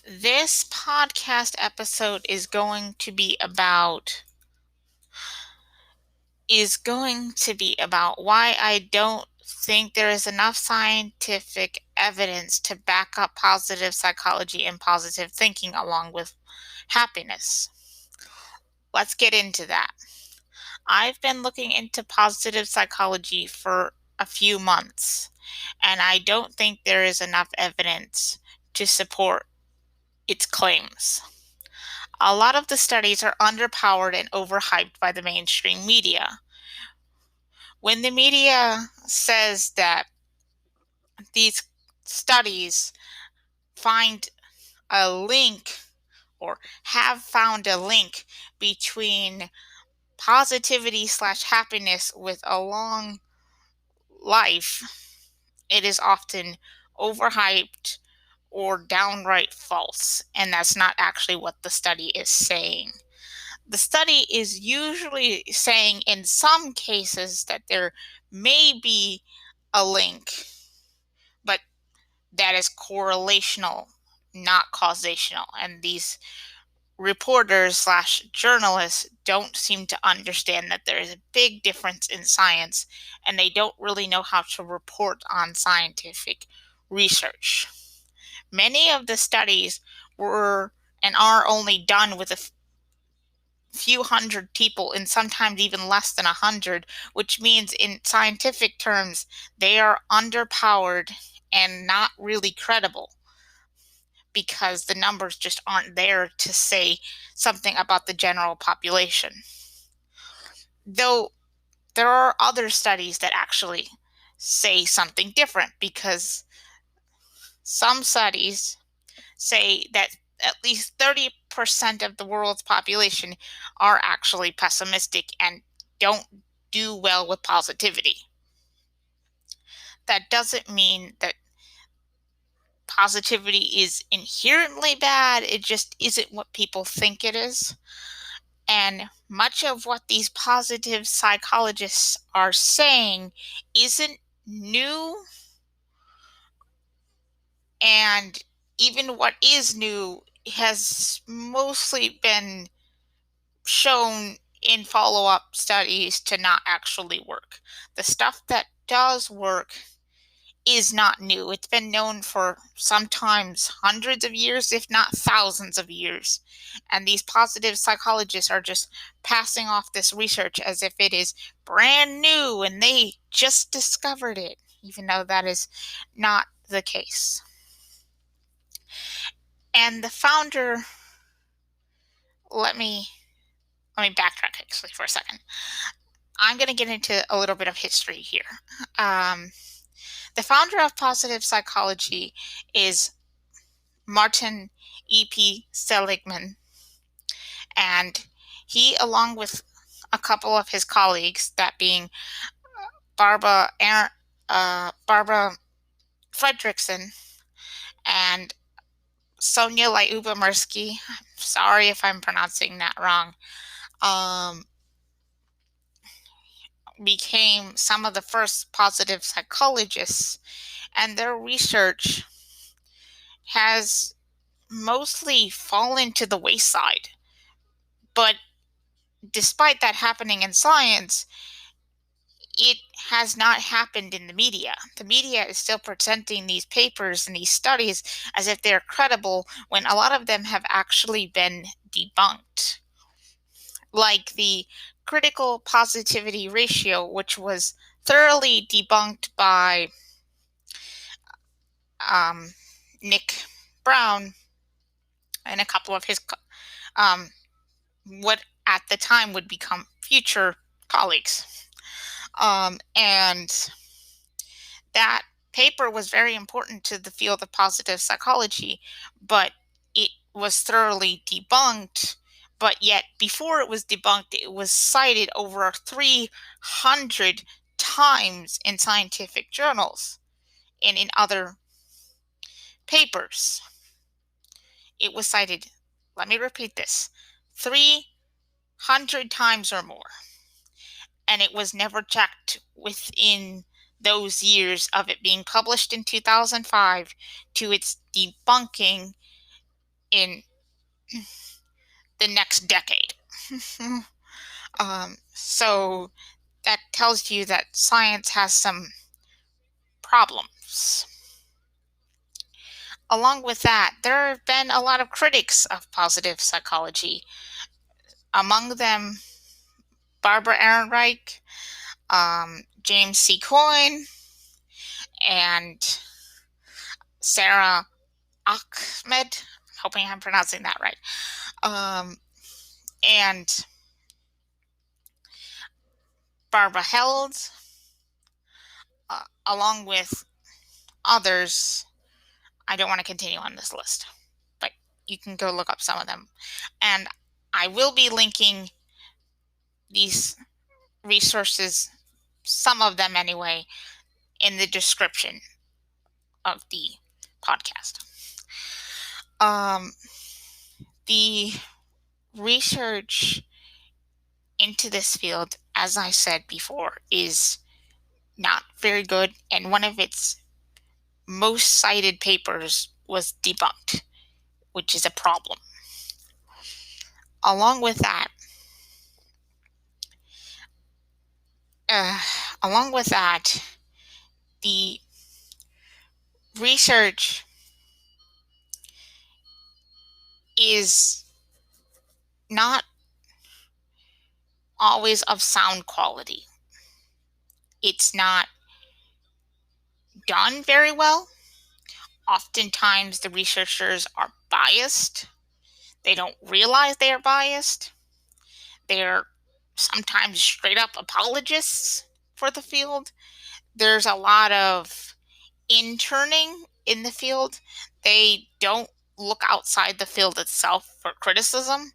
This podcast episode is going to be about why I don't think there is enough scientific evidence to back up positive psychology and positive thinking along with happiness. Let's get into that. I've been looking into positive psychology for a few months, and I don't think there is enough evidence to support its claims. A lot of the studies are underpowered and overhyped by the mainstream media. When the media says that these studies find a link or have found a link between positivity slash happiness with a long life, it is often overhyped or downright false, and that's not actually what the study is saying. The study is usually saying in some cases that there may be a link, but that is correlational, not causational. And these reporters slash journalists don't seem to understand that there is a big difference in science, and they don't really know how to report on scientific research. Many of the studies were and are only done with a few hundred people, and sometimes even less than 100, which means in scientific terms they are underpowered and not really credible because the numbers just aren't there to say something about the general population. Though there are other studies that actually say something different, because some studies say that at least 30% of the world's population are actually pessimistic and don't do well with positivity. That doesn't mean that positivity is inherently bad, it just isn't what people think it is. And much of what these positive psychologists are saying isn't new, and even what is new has mostly been shown in follow-up studies to not actually work. The stuff that does work is not new. It's been known for sometimes hundreds of years, if not thousands of years. And these positive psychologists are just passing off this research as if it is brand new and they just discovered it, even though that is not the case. And the founder, let me backtrack actually for a second. I'm going to get into a little bit of history here. The founder of positive psychology is Martin E.P. Seligman, and he, along with a couple of his colleagues, that being Barbara Fredrickson and Sonia Lyubomirsky, sorry if I'm pronouncing that wrong, became some of the first positive psychologists, and their research has mostly fallen to the wayside. But despite that happening in science, it has not happened in the media. The media is still presenting these papers and these studies as if they're credible, when a lot of them have actually been debunked. Like the critical positivity ratio, which was thoroughly debunked by Nick Brown and a couple of his what at the time would become future colleagues. And that paper was very important to the field of positive psychology, but it was thoroughly debunked. But yet, before it was debunked, it was cited over 300 times in scientific journals and in other papers. It was cited, let me repeat this, 300 times or more. And it was never checked within those years of it being published in 2005 to its debunking in the next decade. So that tells you that science has some problems. Along with that, there have been a lot of critics of positive psychology, among them Barbara Ehrenreich, James C. Coyne, and Sarah Ahmed. Hoping I'm pronouncing that right. And Barbara Held, along with others. I don't want to continue on this list, but you can go look up some of them. And I will be linking these resources, some of them anyway, in the description of the podcast. The research into this field, as I said before, is not very good, and one of its most cited papers was debunked, which is a problem. Along with that, the research is not always of sound quality. It's not done very well. Oftentimes, the researchers are biased. They don't realize they are biased. They're sometimes straight up apologists for the field. There's a lot of interning in the field. They don't look outside the field itself for criticism.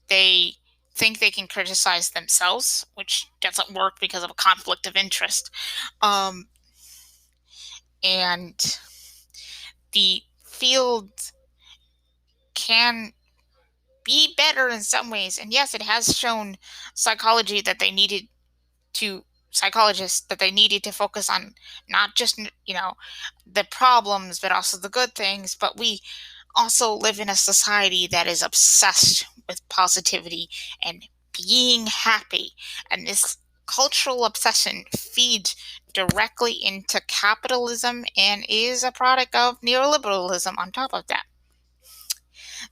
They think they can criticize themselves, which doesn't work because of a conflict of interest. And the field can be better in some ways. And yes, it has shown psychologists that they needed to focus on not just, the problems, but also the good things. But we also live in a society that is obsessed with positivity and being happy. And this cultural obsession feeds directly into capitalism and is a product of neoliberalism on top of that.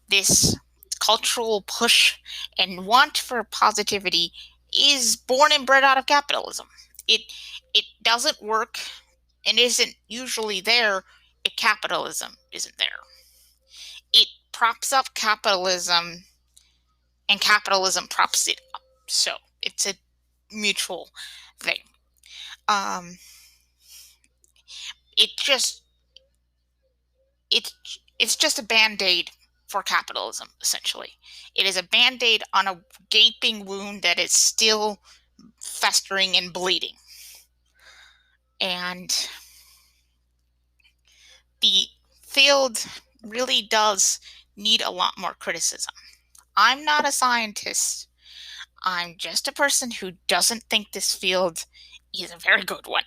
This cultural push and want for positivity is born and bred out of capitalism. It doesn't work and isn't usually there if capitalism isn't there. It props up capitalism and capitalism props it up. So it's a mutual thing. It's just a band-aid for capitalism, essentially. It is a band-aid on a gaping wound that is still festering and bleeding. And the field really does need a lot more criticism. I'm not a scientist. I'm just a person who doesn't think this field is a very good one.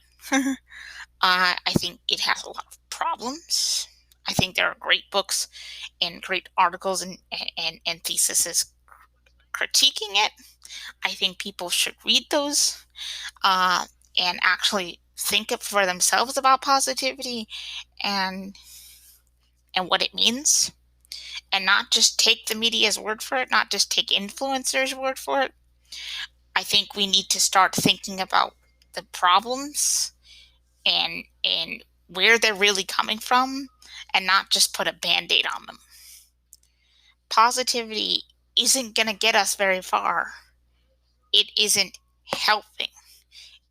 I think it has a lot of problems. I think there are great books and great articles and theses critiquing it. I think people should read those and actually think for themselves about positivity and what it means, and not just take the media's word for it, not just take influencers' word for it. I think we need to start thinking about the problems and where they're really coming from, and not just put a band-aid on them. Positivity isn't going to get us very far. It isn't helping.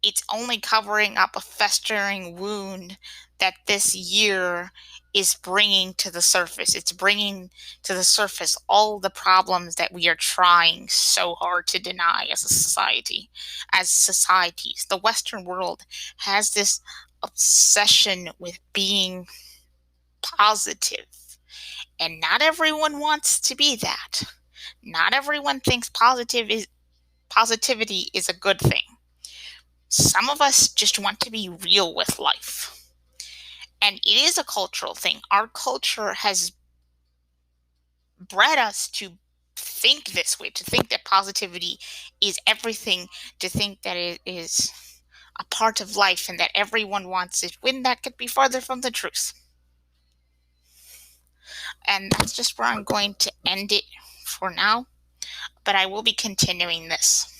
It's only covering up a festering wound that this year is bringing to the surface. It's bringing to the surface all the problems that we are trying so hard to deny as a society. As societies, the Western world has this obsession with being positive, and not everyone wants to be that. Not everyone thinks positivity is a good thing. Some of us just want to be real with life. And it is a cultural thing. Our culture has bred us to think this way, to think that positivity is everything, to think that it is a part of life and that everyone wants it, when that could be farther from the truth. And that's just where I'm going to end it for now, but I will be continuing this.